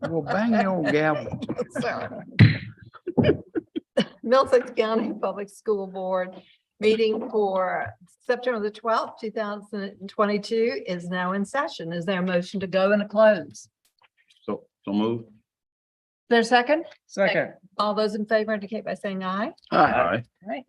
Well, bang the old gavel. Sorry. Middlesex County Public School Board meeting for September the 12th, 2022 is now in session. Is there a motion to go into close? So move. There's a second? Second. All those in favor indicate by saying aye. Aye. Right.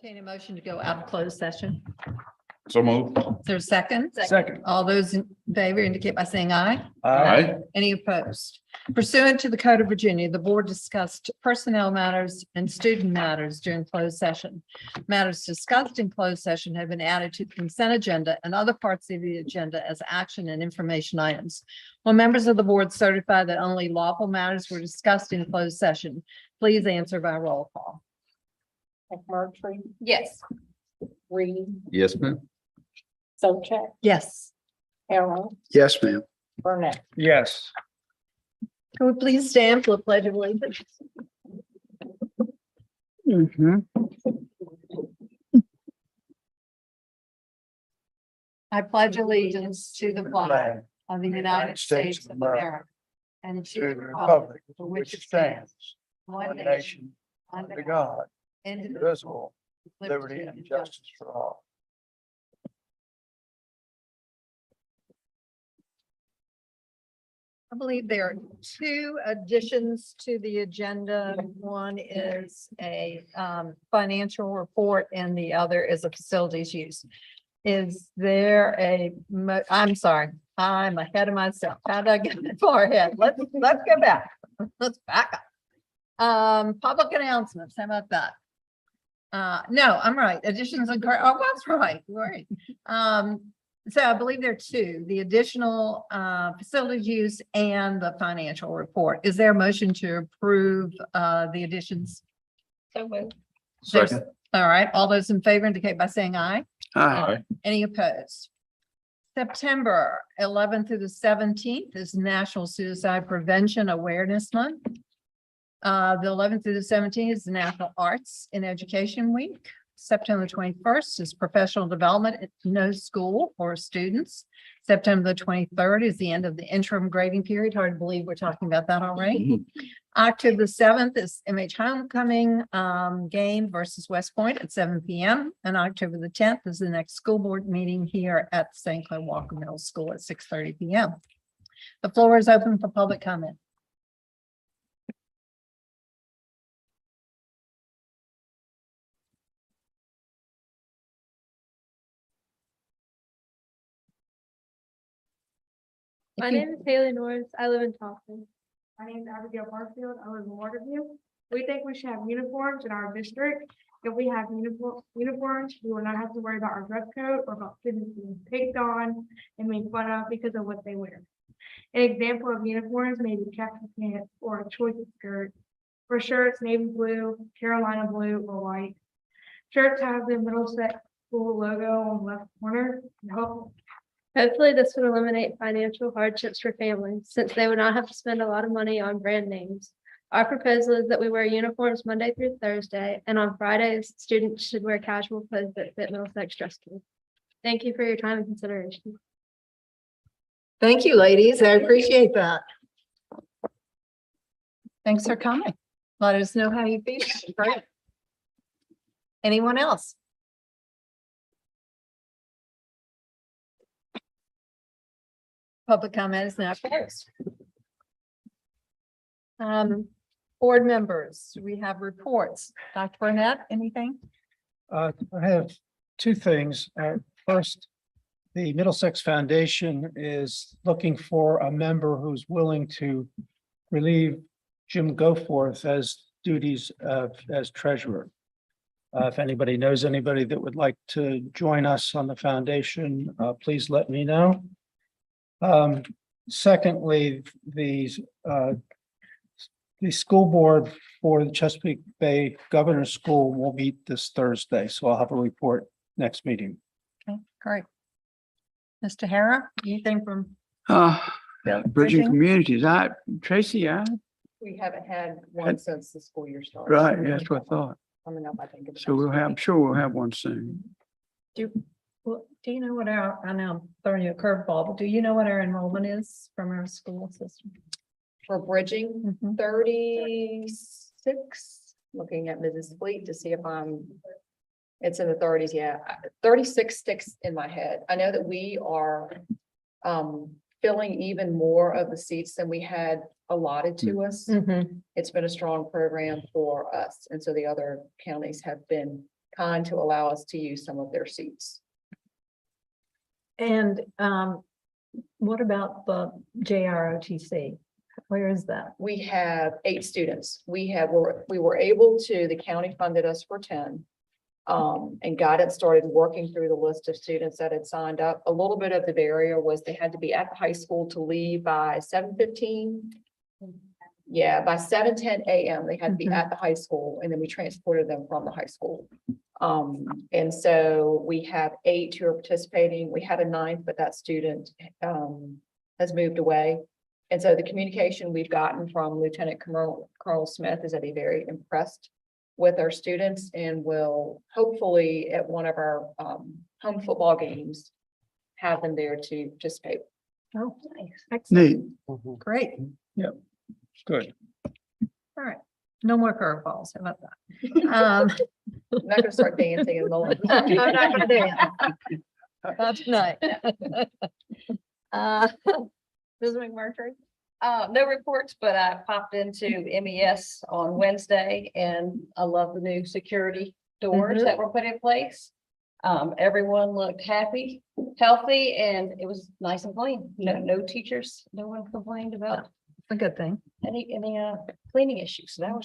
Entertain a motion to go out of closed session. So moved. Is there a second? Second. All those in favor indicate by saying aye. Aye. Any opposed? Pursuant to the Code of Virginia, the board discussed personnel matters and student matters during closed session. Matters discussed in closed session have been added to the consent agenda and other parts of the agenda as action and information items. While members of the board certify that only lawful matters were discussed in closed session, please answer by roll call. McMurtry, Yes. Reed, Yes, ma'am. Sobchak, Yes. Harrell, Yes, ma'am. Burnett. Yes. Can we please stand for the pledge of allegiance? I pledge allegiance to the flag of the United States of America and to the republic for which it stands, one nation, under God, indivisible, with liberty and justice for all. I believe there are two additions to the agenda. One is a financial report and the other is a facilities use. Is there I'm sorry, I'm ahead of myself. How did I get that far ahead? Let's go back. Let's back up. Public announcements, how about that? No, I'm right. Additions and, oh, that's right. Right. So I believe there are two, the additional facility use and the financial report. Is there a motion to approve the additions? So moved. Second. All right, all those in favor indicate by saying aye. Aye. Any opposed? September 11th through the 17th is National Suicide Prevention Awareness Month. The 11th through the 17th is National Arts in Education Week. September 21st is Professional Development at No School for students. September the 23rd is the end of the interim grading period. Hard to believe we're talking about that already. October the 7th is MH Homecoming game versus West Point at 7 p.m. And October the 10th is the next school board meeting here at St. Clair Walker Middle School at 6:30 p.m. The floor is open for public comment. My name is Haley Norris. I live in Thompson. My name is Abigail Barfield. I live in Waterview. We think we should have uniforms in our district. If we have uniforms, we will not have to worry about our dress code or about students being picked on and made fun of because of what they wear. An example of uniforms may be khaki pants or a choice skirt. For shirts, navy blue, Carolina blue, or white. Shirts have the Middlesex school logo on the left corner. Hopefully this would eliminate financial hardships for families since they would not have to spend a lot of money on brand names. Our proposal is that we wear uniforms Monday through Thursday, and on Fridays, students should wear casual clothes that fit Middlesex dress code. Thank you for your time and consideration. Thank you, ladies. I appreciate that. Thanks for coming. Let us know how you feel. Great. Anyone else? Public comment is now closed. Board members, we have reports. Dr. Burnett, anything? I have two things. First, the Middlesex Foundation is looking for a member who's willing to relieve Jim Goforth as duties as treasurer. If anybody knows anybody that would like to join us on the foundation, please let me know. Secondly, the school board for the Chesapeake Bay Governor's School will meet this Thursday, so I'll have a report next meeting. Okay, great. Mr. Hara, anything from? Bridging Bridging? communities. Tracy, We haven't had one since the school year started. right, that's what I thought. Coming up, I think. in the So next I'm week. sure we'll have one soon. Do you know what I know I'm throwing you a curveball, but do you know what our enrollment is from our school system? For bridging, Mhm. 36, looking at Mrs. Fleet to see if it's in the 30s, yeah. 36 sticks in my head. I know that we are filling even more of the seats than we had allotted to us. Mhm. It's been a strong program for us, and so the other counties have been kind to allow us to use some of their seats. And what about the JROTC? Where is that? We have 8 students. We were able to, the county funded us for 10. And guidance started working through the list of students that had signed up. A little bit of the barrier was they had to be at the high school to leave by 7:15. Yeah, by 7:10 a.m. they had to be Mhm. at the high school, and then we transported them from the high school. And so we have 8 who are participating. We had a 9th, but that student has moved away. And so the communication we've gotten from Lieutenant Colonel Smith is that he's very impressed with our students and will hopefully at one of our home football games have them there to participate. Oh, nice. Excellent. Neat. Great. Good. All right. No more curveballs. How about that? I'm not gonna start dancing in the middle. I'm not gonna dance. Not tonight. Ms. McMurtry? No reports, but I popped into MES on Wednesday and I love the new security doors Mhm. that were put in place. Everyone looked happy, healthy, and it was nice and clean. No teachers, no one complained about A good thing. any cleaning issues. So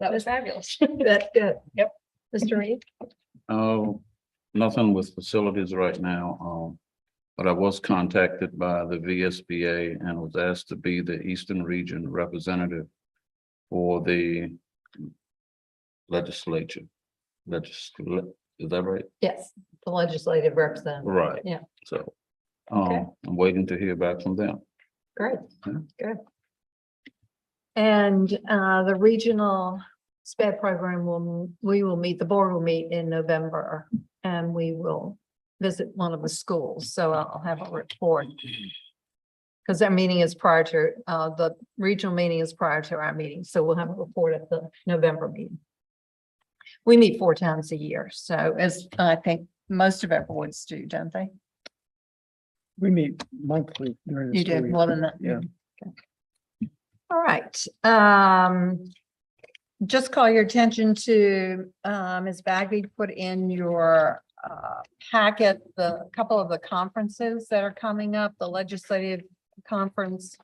that was fabulous. That's good. Yep. Mr. Reed? Oh, nothing with facilities right now. But I was contacted by the VSBA and was asked to be the Eastern Region representative for the legislature. Is that right? Yes, the legislative representative. Right. Yeah. So, Okay. I'm waiting to hear back from them. Great, Yeah. good. And the regional SPED program we will meet, the board will meet in November and we will visit one of the schools. So I'll have a report. Because our meeting is prior to, the regional meeting is prior to our meeting. So we'll have a report at the November meeting. We meet 4 times a year. So as I think most of our boards do, don't they? We meet monthly during the You do school year. more than that. Yeah. All right, just call your attention to, Ms. Bagby put in your, packet, the couple of the conferences that are coming up, the legislative conference.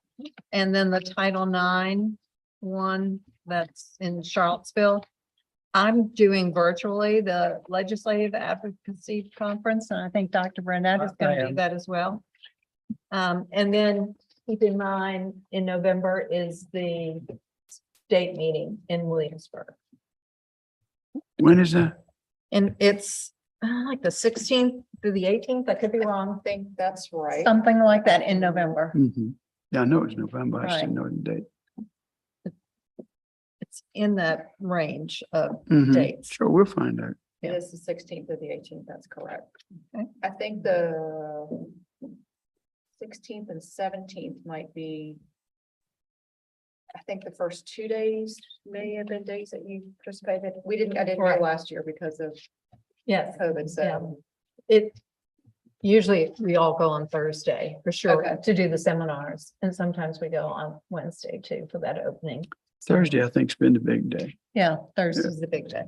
And then the Title IX one that's in Charlottesville. I'm doing virtually the legislative advocacy conference, and I think Dr. Burnett is I going to do am. that as well. And then keep in mind, in November is the state meeting in Williamsburg. When is that? And it's like the 16th through the 18th, I could be I wrong, think that's right. something like that in November. Mhm. Yeah, I know it's November. I just Right. didn't know the date. It's in that range of Mhm. dates. Sure, we'll find out. Yeah. It is the 16th or the 18th, that's correct. Okay. I think the 16th and 17th might be. I think the first 2 days may have been days that you participated. I didn't go Right. last year because of Yes, COVID, so. it, usually we all go on Thursday for sure Okay. to do the seminars. And sometimes we go on Wednesday too for that opening. Thursday, I think's been the big day. Yeah, Thursday's the big day.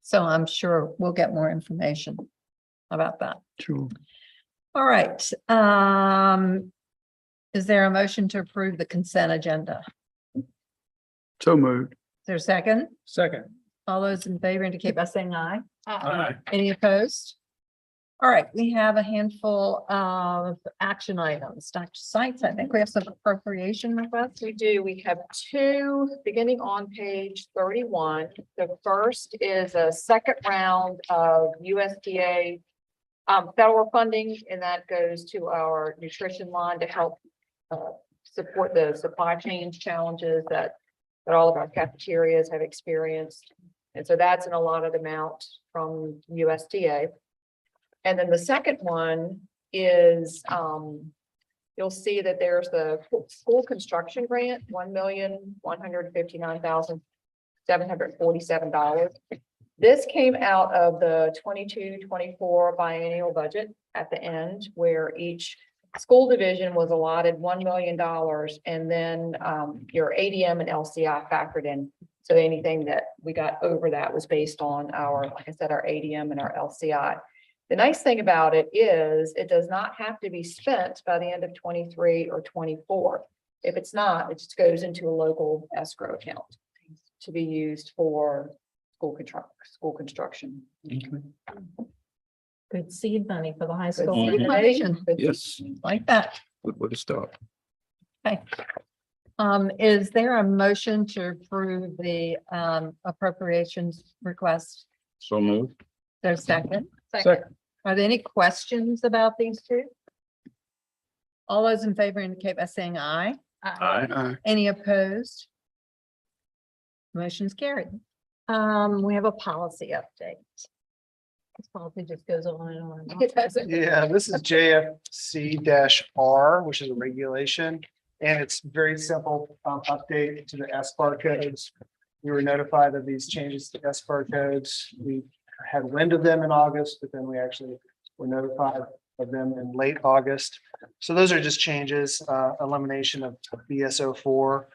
So I'm sure we'll get more information about that. Sure. All right. Is there a motion to approve the consent agenda? So moved. Is there a second? Second. All those in favor indicate by saying aye. Aye. Any opposed? All right, we have a handful of action items. Dr. Seitz, I think we have some appropriation requests. We do, we have 2 beginning on page 31. The first is a second round of USDA federal funding, and that goes to our nutrition line to help support the supply chain challenges that all of our cafeterias have experienced. And so that's an allotted amount from USDA. And then the second one is, you'll see that there's the school construction grant, $1,159,747. This came out of the 22-24 biennial budget at the end, where each school division was allotted $1 million, and then your ADM and LCI factored in So anything that we got over that was based on our, like I said, our ADM and our LCI. The nice thing about it is it does not have to be spent by the end of 23 or 24. If it's not, it just goes into a local escrow account to be used for school construction. Good seed money for the high Good school. seed renovation. Good Yes, Like that. good way to start. Is there a motion to approve the appropriations request? So moved. There's second. Second. Are there any questions about these two? All those in favor indicate by saying aye. Aye. Any opposed? Motion's carried. We have a policy update. This policy just goes on and on. and on. It doesn't- Yeah, this is JFC-R, which is a regulation, and it's very simple update to the SBAR codes. We were notified of these changes to SBAR codes. We had wind of them in August, but then we actually were notified of them in late August. So those are just changes, elimination of BSO4,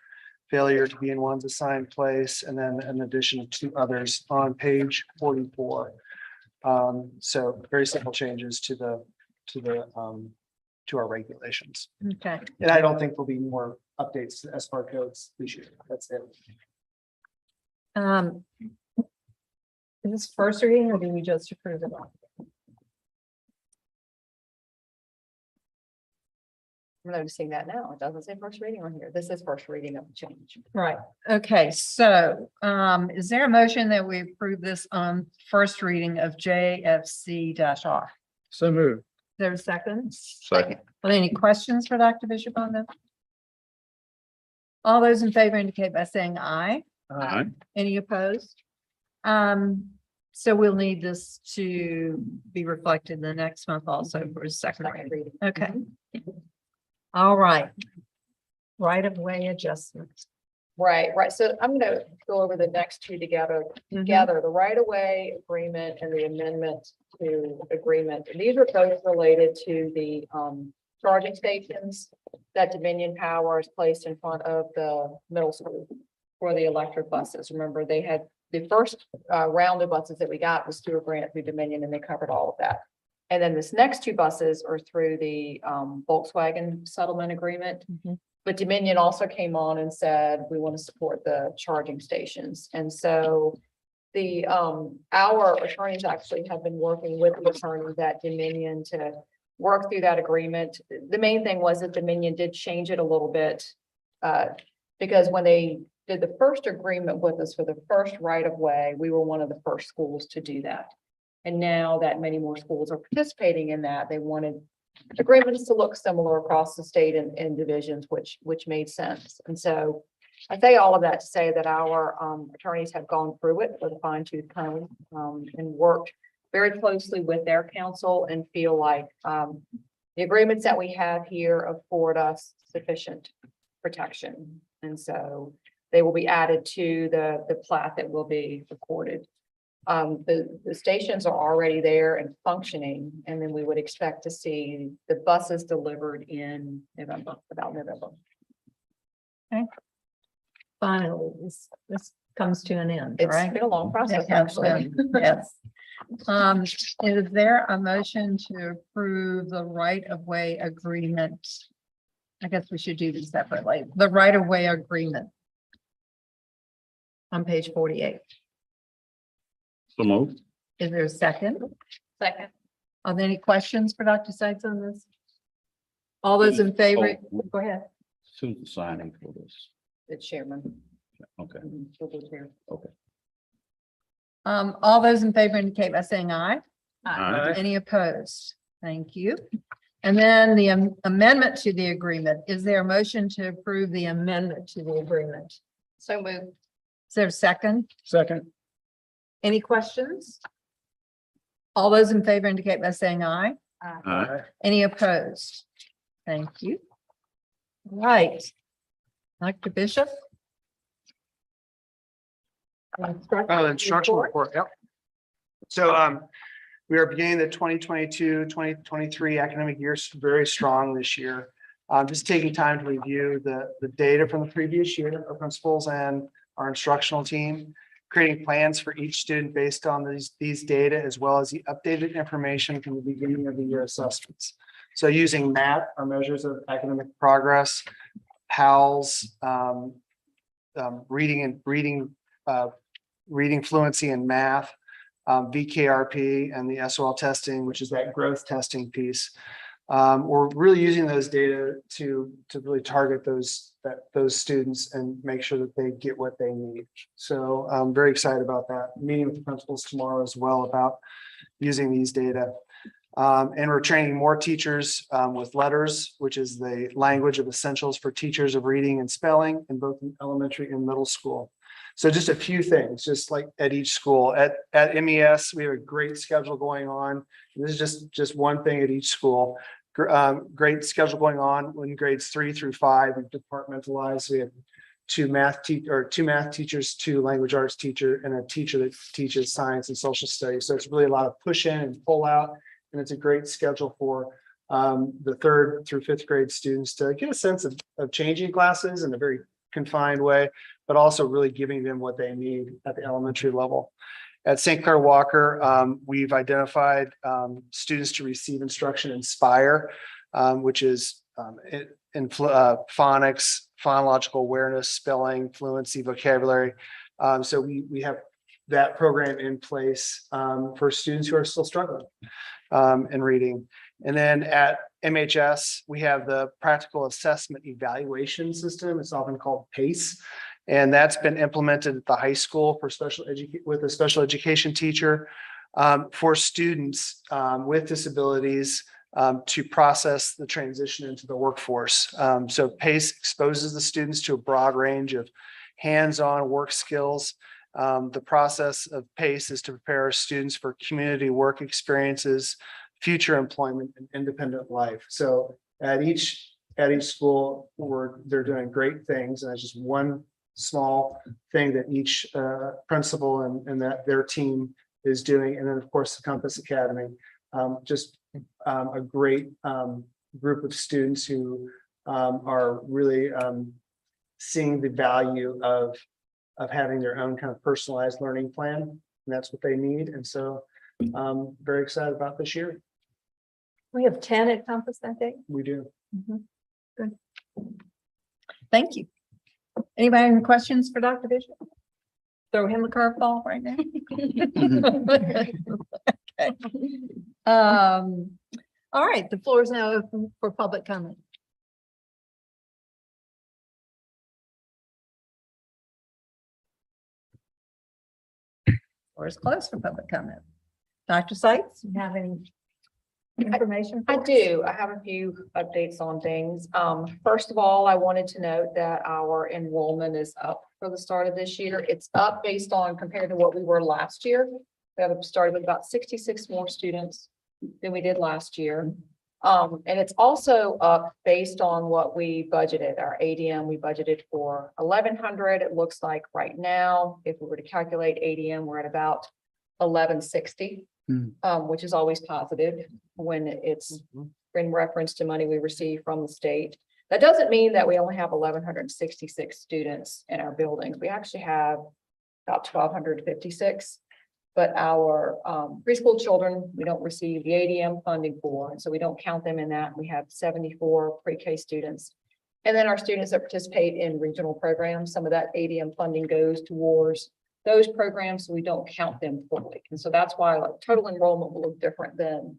failure to be in one's assigned place, and then an addition of 2 others on page 44. So very simple changes to our regulations. Okay, And I don't think there'll be more updates to SBAR codes this year. That's it. is this first reading or do we just approve it all? I'm noticing that now. It doesn't say first reading on here. This is first reading of the change. Right, okay, so is there a motion that we approve this on first reading of JFC-R? So moved. There's a second? Second. Are there any questions for Dr. Bishop on this? All those in favor indicate by saying aye. Aye. Any opposed? So we'll need this to be reflected the next month also for a second Second reading. reading. Okay. All right. Right of way adjustments. Right. So I'm gonna go over the next two together, the right of way agreement and the amendment to agreement. And these are both related to the charging stations that Dominion Power has placed in front of the middle school for the electric buses. Remember, they had the first round of buses that we got was through a grant through Dominion, and they covered all of that. And then this next 2 buses are through the Volkswagen settlement agreement. Mhm. But Dominion also came on and said, we want to support the charging stations. And so the our attorneys actually have been working with the attorneys at Dominion to work through that agreement. The main thing was that Dominion did change it a little bit. Because when they did the first agreement with us for the first right of way, we were one of the first schools to do that. And now that many more schools are participating in that, they wanted agreements to look similar across the state and divisions, which made sense. And so I say all of that to say that our attorneys have gone through it with a fine tooth comb and worked very closely with their counsel and feel like the agreements that we have here afford us sufficient protection. And so they will be added to the plat that will be recorded. The stations are already there and functioning, and then we would expect to see the buses delivered in November, about November. Finally, this comes to an end, It's right? been a long process, Yeah, actually. Yes. Is there a motion to approve the right of way agreement? I guess we should do this separately. The right of way agreement. On page 48. So moved. Is there a second? Second. Are there any questions for Dr. Sykes on this? All those in favor, go ahead. Who's the signing for this? The chairman. Okay. She'll be here. All those in favor indicate by saying aye. Aye. Any opposed? Thank you. And then the amendment to the agreement. Is there a motion to approve the amendment to the agreement? So moved. Is there a second? Second. Any questions? All those in favor indicate by saying aye. Aye. Any opposed? Thank you. Right. Dr. Bishop? Oh, instructional report, yep. So we are beginning the 2022-2023 academic year very strong this year. Just taking time to review the data from the previous year, our principals and our instructional team, creating plans for each student based on these data, as well as the updated information from the beginning of the year assessments. So using MAP, our measures of academic progress, PALS, reading fluency in math, VKRP, and the SOL testing, which is that growth testing piece. We're really using those data to really target those students and make sure that they get what they need. So I'm very excited about that. Meeting with the principals tomorrow as well about using these data. And we're training more teachers with letters, which is the language of essentials for teachers of reading and spelling in both elementary and middle school. So just a few things, just like at each school. At MES, we have a great schedule going on. This is just one thing at each school. Great schedule going on in grades 3 through 5. We've departmentalized. We have two math teachers, 2 language arts teacher, and a teacher that teaches science and social studies. So it's really a lot of push in and pull out. And it's a great schedule for the 3rd through 5th grade students to get a sense of changing classes in a very confined way, but also really giving them what they need at the elementary level. At St. Clair Walker, we've identified students to receive instruction in SPIRE, which is in phonics, phonological awareness, spelling, fluency, vocabulary. So we have that program in place for students who are still struggling in reading. And then at MHS, we have the practical assessment evaluation system. It's often called PACE. And that's been implemented at the high school for with a special education teacher for students with disabilities to process the transition into the workforce. So PACE exposes the students to a broad range of hands-on work skills. The process of PACE is to prepare our students for community work experiences, future employment, and independent life. So at each school, they're doing great things, and that's just one small thing that each principal and that their team is doing. And then, of course, the Compass Academy, just a great group of students who are really seeing the value of having their own kind of personalized learning plan, and that's what they need. And so very excited about this year. We have 10 at Compass, I think. We do. Good. Thank you. Anybody have any questions for Dr. Bishop? Throw him a curveball right now. Okay. All right, the floor is now open for public comment. Floor is closed for public comment. Dr. Seitz, you have any information? I do. I have a few updates on things. First of all, I wanted to note that our enrollment is up for the start of this year. It's up based on compared to what we were last year. We have started with about 66 more students than we did last year. And it's also up based on what we budgeted. Our ADM, we budgeted for 1,100. It looks like right now, if we were to calculate ADM, we're at about 1,160. Which is always positive when it's in reference to money we receive from the state. That doesn't mean that we only have 1,166 students in our buildings. We actually have about 1,256, but our preschool children, we don't receive the ADM funding for, and so we don't count them in that. We have 74 pre-K students. And then our students that participate in regional programs, some of that ADM funding goes towards those programs, so we don't count them fully. And so that's why like total enrollment will look different than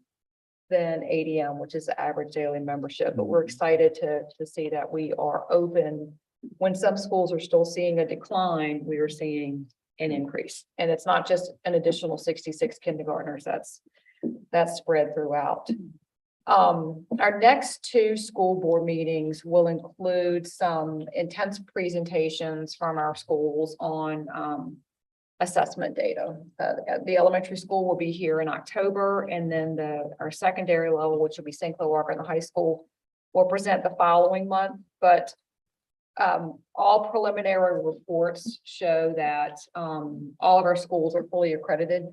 ADM, which is the average daily membership. But we're excited to see that we are open. When some schools are still seeing a decline, we are seeing an increase. And it's not just an additional 66 kindergartners, that's spread throughout. Our next 2 school board meetings will include some intense presentations from our schools on assessment data. The elementary school will be here in October, and then our secondary level, which will be St. Clair Walker and the high school, will present the following month. But all preliminary reports show that all of our schools are fully accredited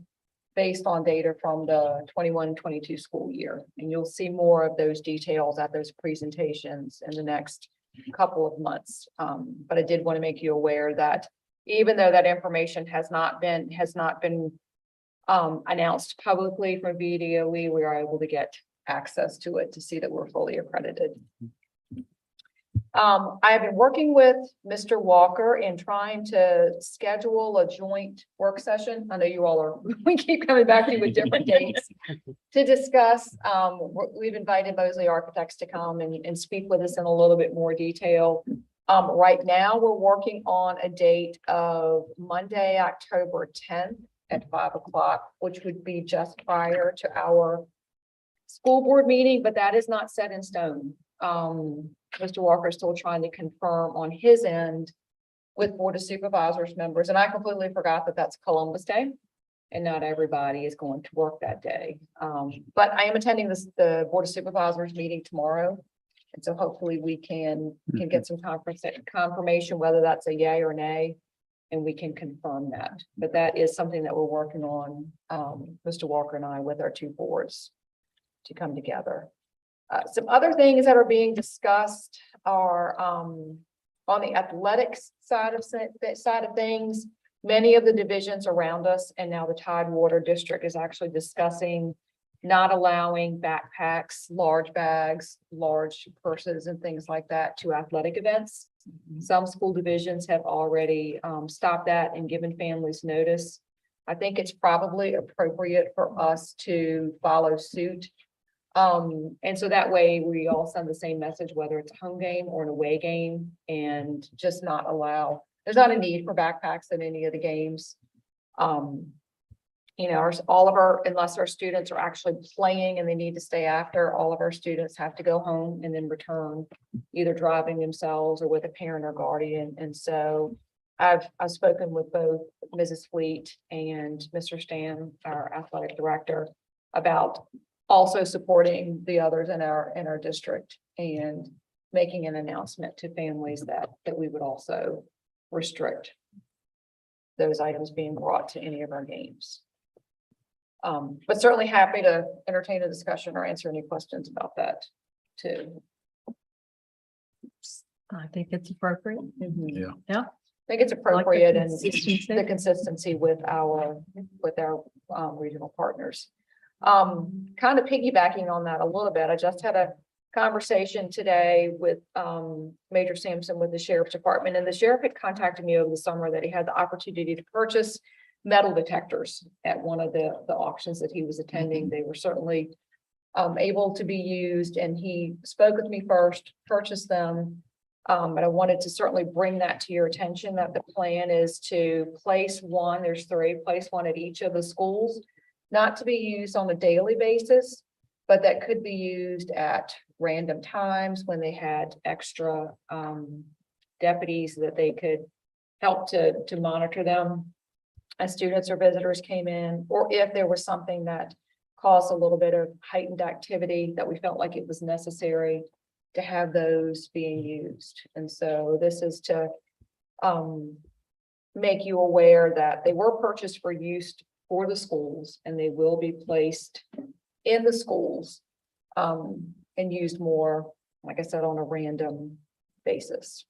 based on data from the 21-22 school year. And you'll see more of those details at those presentations in the next couple of months. But I did want to make you aware that even though that information has not been announced publicly from VDOE, we are able to get access to it to see that we're fully accredited. I have been working with Mr. Walker in trying to schedule a joint work session. I know you all are, we keep coming back to you with different dates to discuss. We've invited Mosley Architects to come and speak with us in a little bit more detail. Right now, we're working on a date of Monday, October 10th at 5 o'clock, which would be just prior to our school board meeting, but that is not set in stone. Mr. Walker is still trying to confirm on his end with Board of Supervisors members, and I completely forgot that that's Columbus Day, and not everybody is going to work that day. But I am attending the Board of Supervisors meeting tomorrow, and so hopefully we can get some confirmation whether that's a yay or nay, and we can confirm that. But that is something that we're working on, Mr. Walker and I, with our two boards to come together. Some other things that are being discussed are on the athletics side of things. Many of the divisions around us, and now the Tidewater District is actually discussing not allowing backpacks, large bags, large purses, and things like that to athletic events. Some school divisions have already stopped that and given families notice. I think it's probably appropriate for us to follow suit. And so that way we all send the same message, whether it's a home game or an away game, and just not allow, there's not a need for backpacks at any of the games. You know, unless our students are actually playing and they need to stay after, all of our students have to go home and then return, either driving themselves or with a parent or guardian. And so I've spoken with both Mrs. Fleet and Mr. Stan, our athletic director, about also supporting the others in our district and making an announcement to families that we would also restrict those items being brought to any of our games. But certainly happy to entertain a discussion or answer any questions about that too. I think it's appropriate. Yeah. Yeah. I think it's appropriate and consistency. the consistency with our regional partners. Kind of piggybacking on that a little bit, I just had a conversation today with Major Sampson with the Sheriff's Department, and the sheriff had contacted me over the summer that he had the opportunity to purchase metal detectors at one of the auctions that he was attending. They were certainly able to be used, and he spoke with me first, purchased them. But I wanted to certainly bring that to your attention, that the plan is to place one, there's 3, place one at each of the schools, not to be used on a daily basis, but that could be used at random times when they had extra deputies that they could help to monitor them as students or visitors came in, or if there was something that caused a little bit of heightened activity that we felt like it was necessary to have those being used. And so this is to make you aware that they were purchased for use for the schools, and they will be placed in the schools and used more, like I said, on a random basis.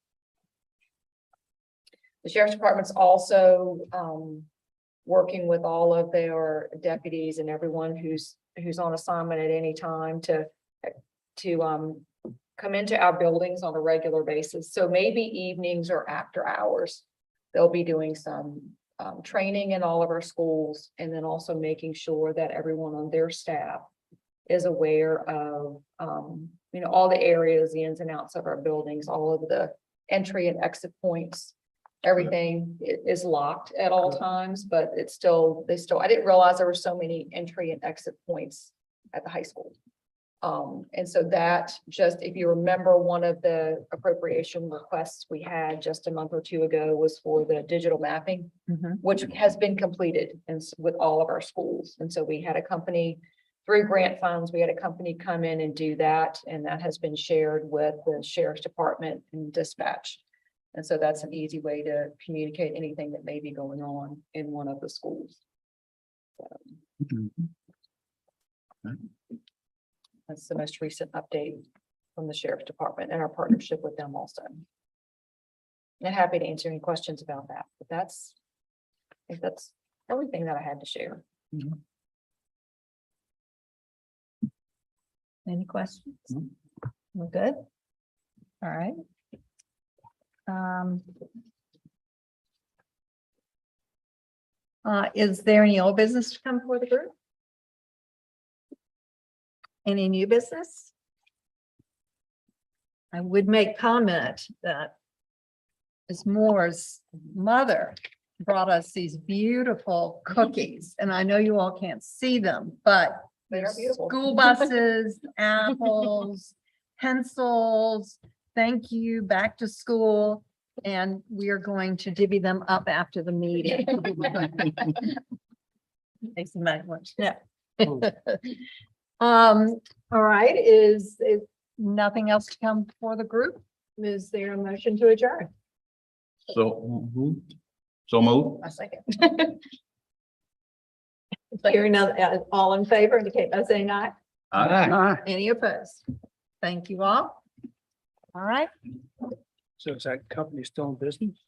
The Sheriff's Department's also working with all of their deputies and everyone who's on assignment at any time to come into our buildings on a regular basis. So maybe evenings or after hours, they'll be doing some training in all of our schools, and then also making sure that everyone on their staff is aware of, you know, all the areas, the ins and outs of our buildings, all of the entry and exit points. Everything is locked at all times, but I didn't realize there were so many entry and exit points at the high school. And so that, just if you remember, one of the appropriation requests we had just a month or two ago was for the digital mapping, which has been completed and with all of our schools. And so we had a company through grant funds, we had a company come in and do that, and that has been shared with the Sheriff's Department and dispatch. And so that's an easy way to communicate anything that may be going on in one of the schools. That's the most recent update from the Sheriff's Department and our partnership with them also. And happy to answer any questions about that, but I think that's everything that I had to share. Any questions? No. We're good? All right. Is there any old business to come before the group? Any new business? I would make comment that Ms. Moore's mother brought us these beautiful cookies, and I know you all can't see them, but They are there's beautiful. school buses, apples, pencils, thank you, back to school. And we are going to divvy them up after the meeting. Thanks, Matt. Yeah. All right, is nothing else to come before the group? Is there a motion to adjourn? So, so move. A second. Hearing none, all in favor, indicate by saying aye. Aye. Any opposed? Thank you all. All right. So is that company still in business?